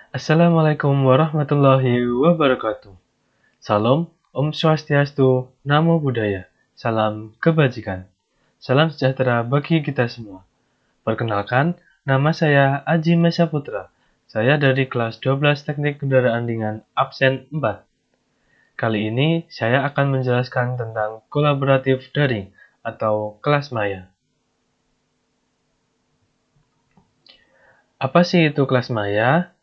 Assalamualaikum warahmatullahi wabarakatuh. Salam, Om Swastiastu, Namo Buddhaya, salam kebajikan, salam sejahtera bagi kita semua. Perkenalkan, nama saya Aji Mesa Putra. Saya dari kelas 12 Teknik Kendaraan Ringan absen 4. Kali ini saya akan menjelaskan tentang kolaboratif daring atau kelas maya. Apa sih itu kelas maya?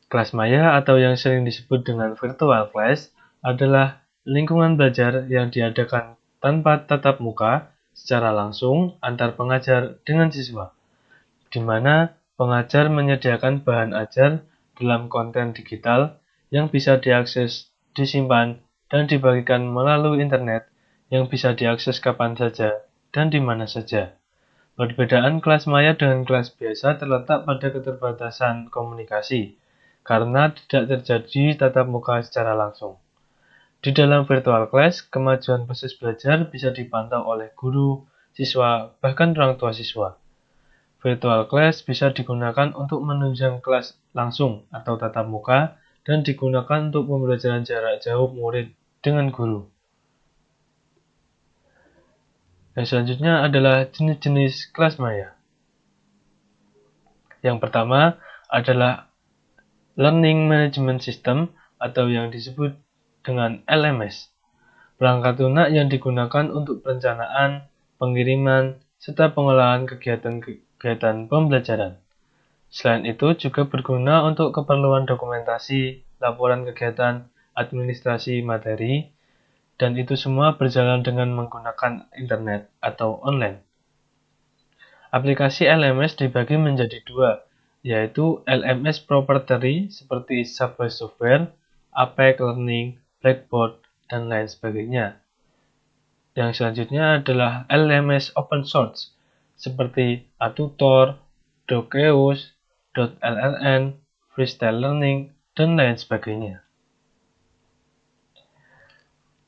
Kelas maya atau yang sering disebut dengan virtual class adalah lingkungan belajar yang diadakan tanpa tatap muka secara langsung antar pengajar dengan siswa, di mana pengajar menyediakan bahan ajar dalam konten digital yang bisa diakses, disimpan, dan dibagikan melalui internet yang bisa diakses kapan saja dan di mana saja. Perbedaan kelas maya dengan kelas biasa terletak pada keterbatasan komunikasi, karena tidak terjadi tatap muka secara langsung. Di dalam virtual class, kemajuan proses belajar bisa dipantau oleh guru, siswa, bahkan orang tua siswa. Virtual class bisa digunakan untuk menunjang kelas langsung atau tatap muka dan digunakan untuk pembelajaran jarak jauh murid dengan guru. Yang selanjutnya adalah jenis-jenis kelas maya. Yang pertama adalah Learning Management System atau yang disebut dengan LMS. Perangkat lunak yang digunakan untuk perencanaan, pengiriman, serta pengolahan kegiatan pembelajaran. Selain itu juga berguna untuk keperluan dokumentasi, laporan kegiatan, administrasi materi, dan itu semua berjalan dengan menggunakan internet atau online. Aplikasi LMS dibagi menjadi dua, yaitu LMS proprietary seperti Subway Software, Apex Learning, Blackboard, dan lain sebagainya. Yang selanjutnya adalah LMS open source seperti Atutor, Dokeus, .lln, Freestyle Learning, dan lain sebagainya.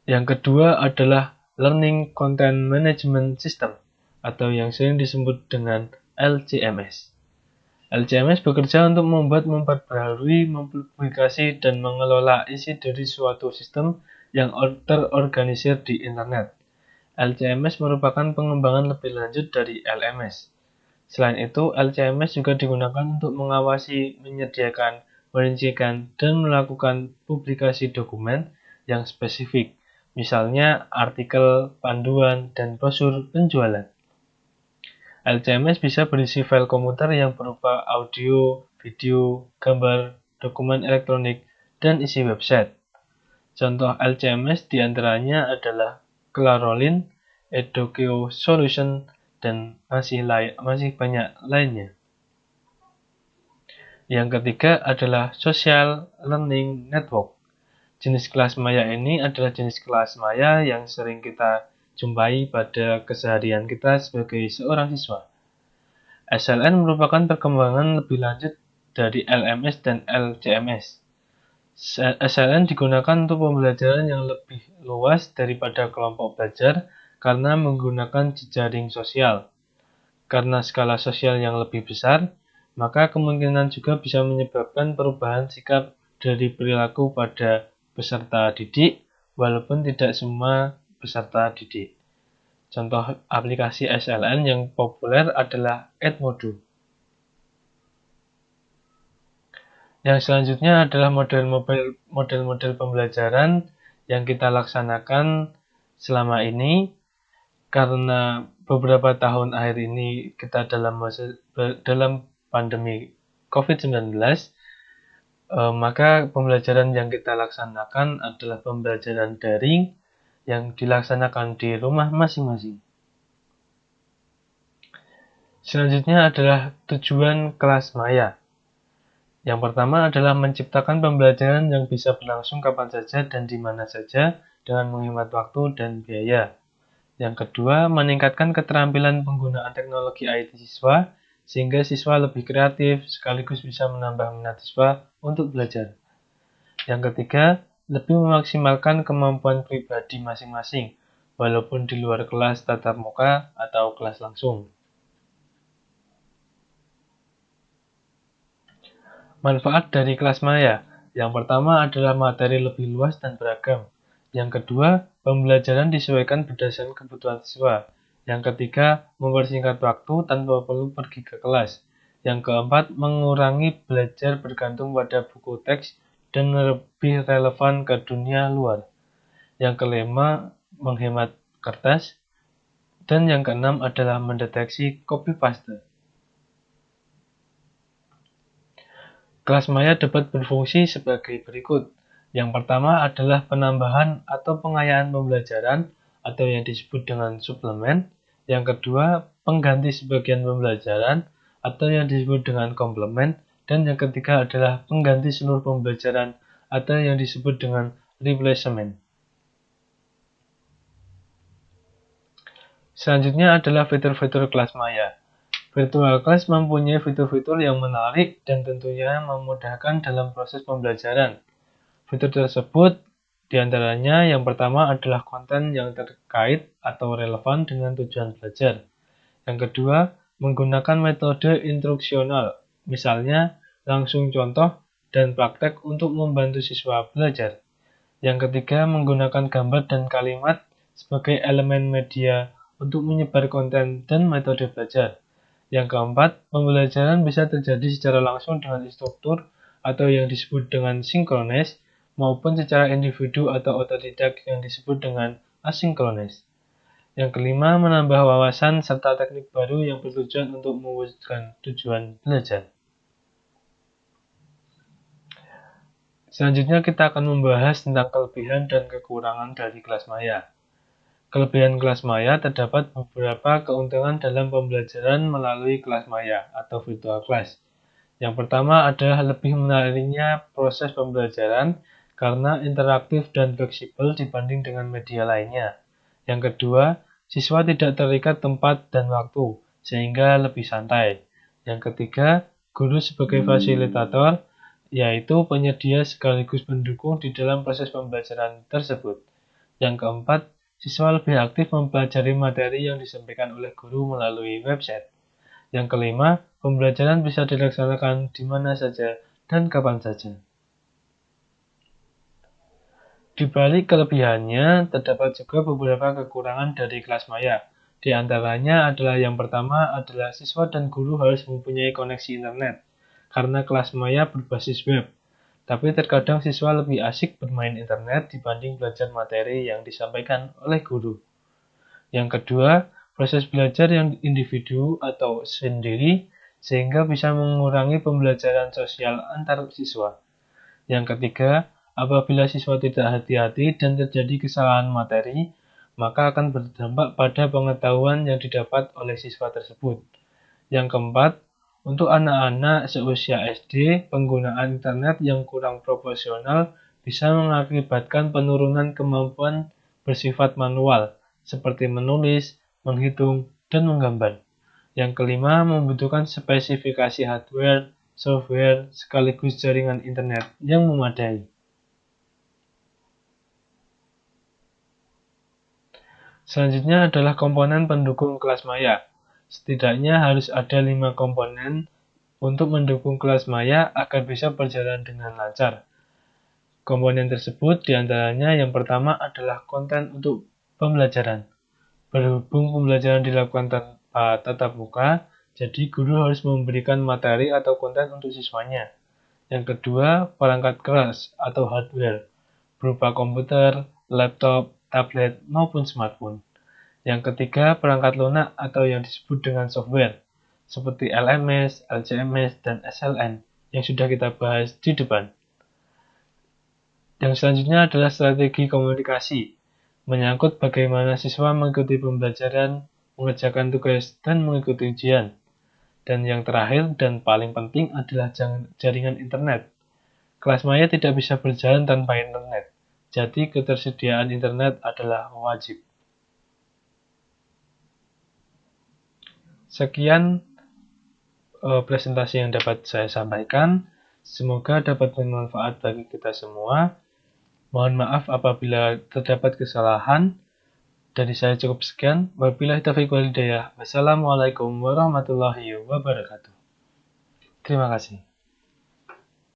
Yang kedua adalah Learning Content Management System atau yang sering disebut dengan LCMS. LCMS bekerja untuk memperbaharui, mempublikasi, dan mengelola isi dari suatu sistem yang terorganisir di internet. LCMS merupakan pengembangan lebih lanjut dari LMS. Selain itu, LCMS juga digunakan untuk mengawasi, menyediakan, merincikan, dan melakukan publikasi dokumen yang spesifik, misalnya artikel, panduan, dan brosur penjualan. LCMS bisa berisi file komputer yang berupa audio, video, gambar, dokumen elektronik, dan isi website. Contoh LCMS diantaranya adalah Clarolin, Edokio Solution, dan masih banyak lainnya. Yang ketiga adalah Social Learning Network. Jenis kelas maya ini adalah jenis kelas maya yang sering kita jumpai pada keseharian kita sebagai seorang siswa. SLN merupakan perkembangan lebih lanjut dari LMS dan LCMS. SLN digunakan untuk pembelajaran yang lebih luas daripada kelompok belajar karena menggunakan jejaring sosial. Karena skala sosial yang lebih besar, maka kemungkinan juga bisa menyebabkan perubahan sikap dari perilaku pada peserta didik, walaupun tidak semua peserta didik. Contoh aplikasi SLN yang populer adalah Edmodo. Yang selanjutnya adalah model-model pembelajaran yang kita laksanakan selama ini, karena beberapa tahun akhir ini kita dalam pandemi COVID-19, maka pembelajaran yang kita laksanakan adalah pembelajaran daring yang dilaksanakan di rumah masing-masing. Selanjutnya adalah tujuan kelas maya. Yang pertama adalah menciptakan pembelajaran yang bisa berlangsung kapan saja dan di mana saja dengan menghemat waktu dan biaya. Yang kedua, meningkatkan keterampilan penggunaan teknologi IT siswa sehingga siswa lebih kreatif sekaligus bisa menambah minat siswa untuk belajar. Yang ketiga, lebih memaksimalkan kemampuan pribadi masing-masing, walaupun di luar kelas tatap muka atau kelas langsung. Manfaat dari kelas maya. Yang pertama adalah materi lebih luas dan beragam. Yang kedua, pembelajaran disesuaikan berdasarkan kebutuhan siswa. Yang ketiga, mempersingkat waktu tanpa perlu pergi ke kelas. Yang keempat, mengurangi belajar bergantung pada buku teks dan lebih relevan ke dunia luar. Yang kelima, menghemat kertas. Dan yang keenam adalah mendeteksi copy paste. Kelas maya dapat berfungsi sebagai berikut. Yang pertama adalah penambahan atau pengayaan pembelajaran atau yang disebut dengan suplemen. Yang kedua, pengganti sebagian pembelajaran atau yang disebut dengan komplement. Dan yang ketiga adalah pengganti seluruh pembelajaran atau yang disebut dengan replacement. Selanjutnya adalah fitur-fitur kelas maya. Virtual Class mempunyai fitur-fitur yang menarik dan tentunya memudahkan dalam proses pembelajaran. Fitur tersebut diantaranya yang pertama adalah konten yang terkait atau relevan dengan tujuan belajar. Yang kedua, menggunakan metode instruksional, misalnya langsung contoh dan praktek untuk membantu siswa belajar. Yang ketiga, menggunakan gambar dan kalimat sebagai elemen media untuk menyebar konten dan metode belajar. Yang keempat, pembelajaran bisa terjadi secara langsung dengan instruktur atau yang disebut dengan sinkronis, maupun secara individu atau otodidak yang disebut dengan asinkronis. Yang kelima, menambah wawasan serta teknik baru yang bertujuan untuk mewujudkan tujuan belajar. Selanjutnya kita akan membahas tentang kelebihan dan kekurangan dari kelas maya. Kelebihan kelas maya terdapat beberapa keuntungan dalam pembelajaran melalui kelas maya atau virtual class. Yang pertama adalah lebih menariknya proses pembelajaran karena interaktif dan fleksibel dibanding dengan media lainnya. Yang kedua, siswa tidak terikat tempat dan waktu, sehingga lebih santai. Yang ketiga, guru sebagai fasilitator, yaitu penyedia sekaligus pendukung di dalam proses pembelajaran tersebut. Yang keempat, siswa lebih aktif mempelajari materi yang disampaikan oleh guru melalui website. Yang kelima, pembelajaran bisa dilaksanakan di mana saja dan kapan saja. Di balik kelebihannya, terdapat juga beberapa kekurangan dari kelas maya. Di antaranya adalah yang pertama adalah siswa dan guru harus mempunyai koneksi internet, karena kelas maya berbasis web. Tapi terkadang siswa lebih asik bermain internet dibanding belajar materi yang disampaikan oleh guru. Yang kedua, proses belajar yang individu atau sendiri sehingga bisa mengurangi pembelajaran sosial antar siswa. Yang ketiga, apabila siswa tidak hati-hati dan terjadi kesalahan materi, maka akan berdampak pada pengetahuan yang didapat oleh siswa tersebut. Yang keempat, untuk anak-anak seusia SD, penggunaan internet yang kurang proporsional bisa mengakibatkan penurunan kemampuan bersifat manual, seperti menulis, menghitung, dan menggambar. Yang kelima, membutuhkan spesifikasi hardware, software, sekaligus jaringan internet yang memadai. Selanjutnya adalah komponen pendukung kelas maya. Setidaknya harus ada 5 komponen untuk mendukung kelas maya agar bisa berjalan dengan lancar. Komponen tersebut diantaranya yang pertama adalah konten untuk pembelajaran. Berhubung pembelajaran dilakukan tanpa tatap muka, jadi guru harus memberikan materi atau konten untuk siswanya. Yang kedua, perangkat keras atau hardware, berupa komputer, laptop, tablet, maupun smartphone. Yang ketiga, perangkat lunak atau yang disebut dengan software, seperti LMS, LCMS, dan SLN, yang sudah kita bahas di depan. Yang selanjutnya adalah strategi komunikasi, menyangkut bagaimana siswa mengikuti pembelajaran, mengerjakan tugas, dan mengikuti ujian. Dan yang terakhir dan paling penting adalah jaringan internet. Kelas maya tidak bisa berjalan tanpa internet, jadi ketersediaan internet adalah wajib. Sekian presentasi yang dapat saya sampaikan. Semoga dapat bermanfaat bagi kita semua. Mohon maaf apabila terdapat kesalahan. Dari saya cukup sekian. Wabillahi taufiq wal hidayah. Wassalamualaikum warahmatullahi wabarakatuh. Terima kasih.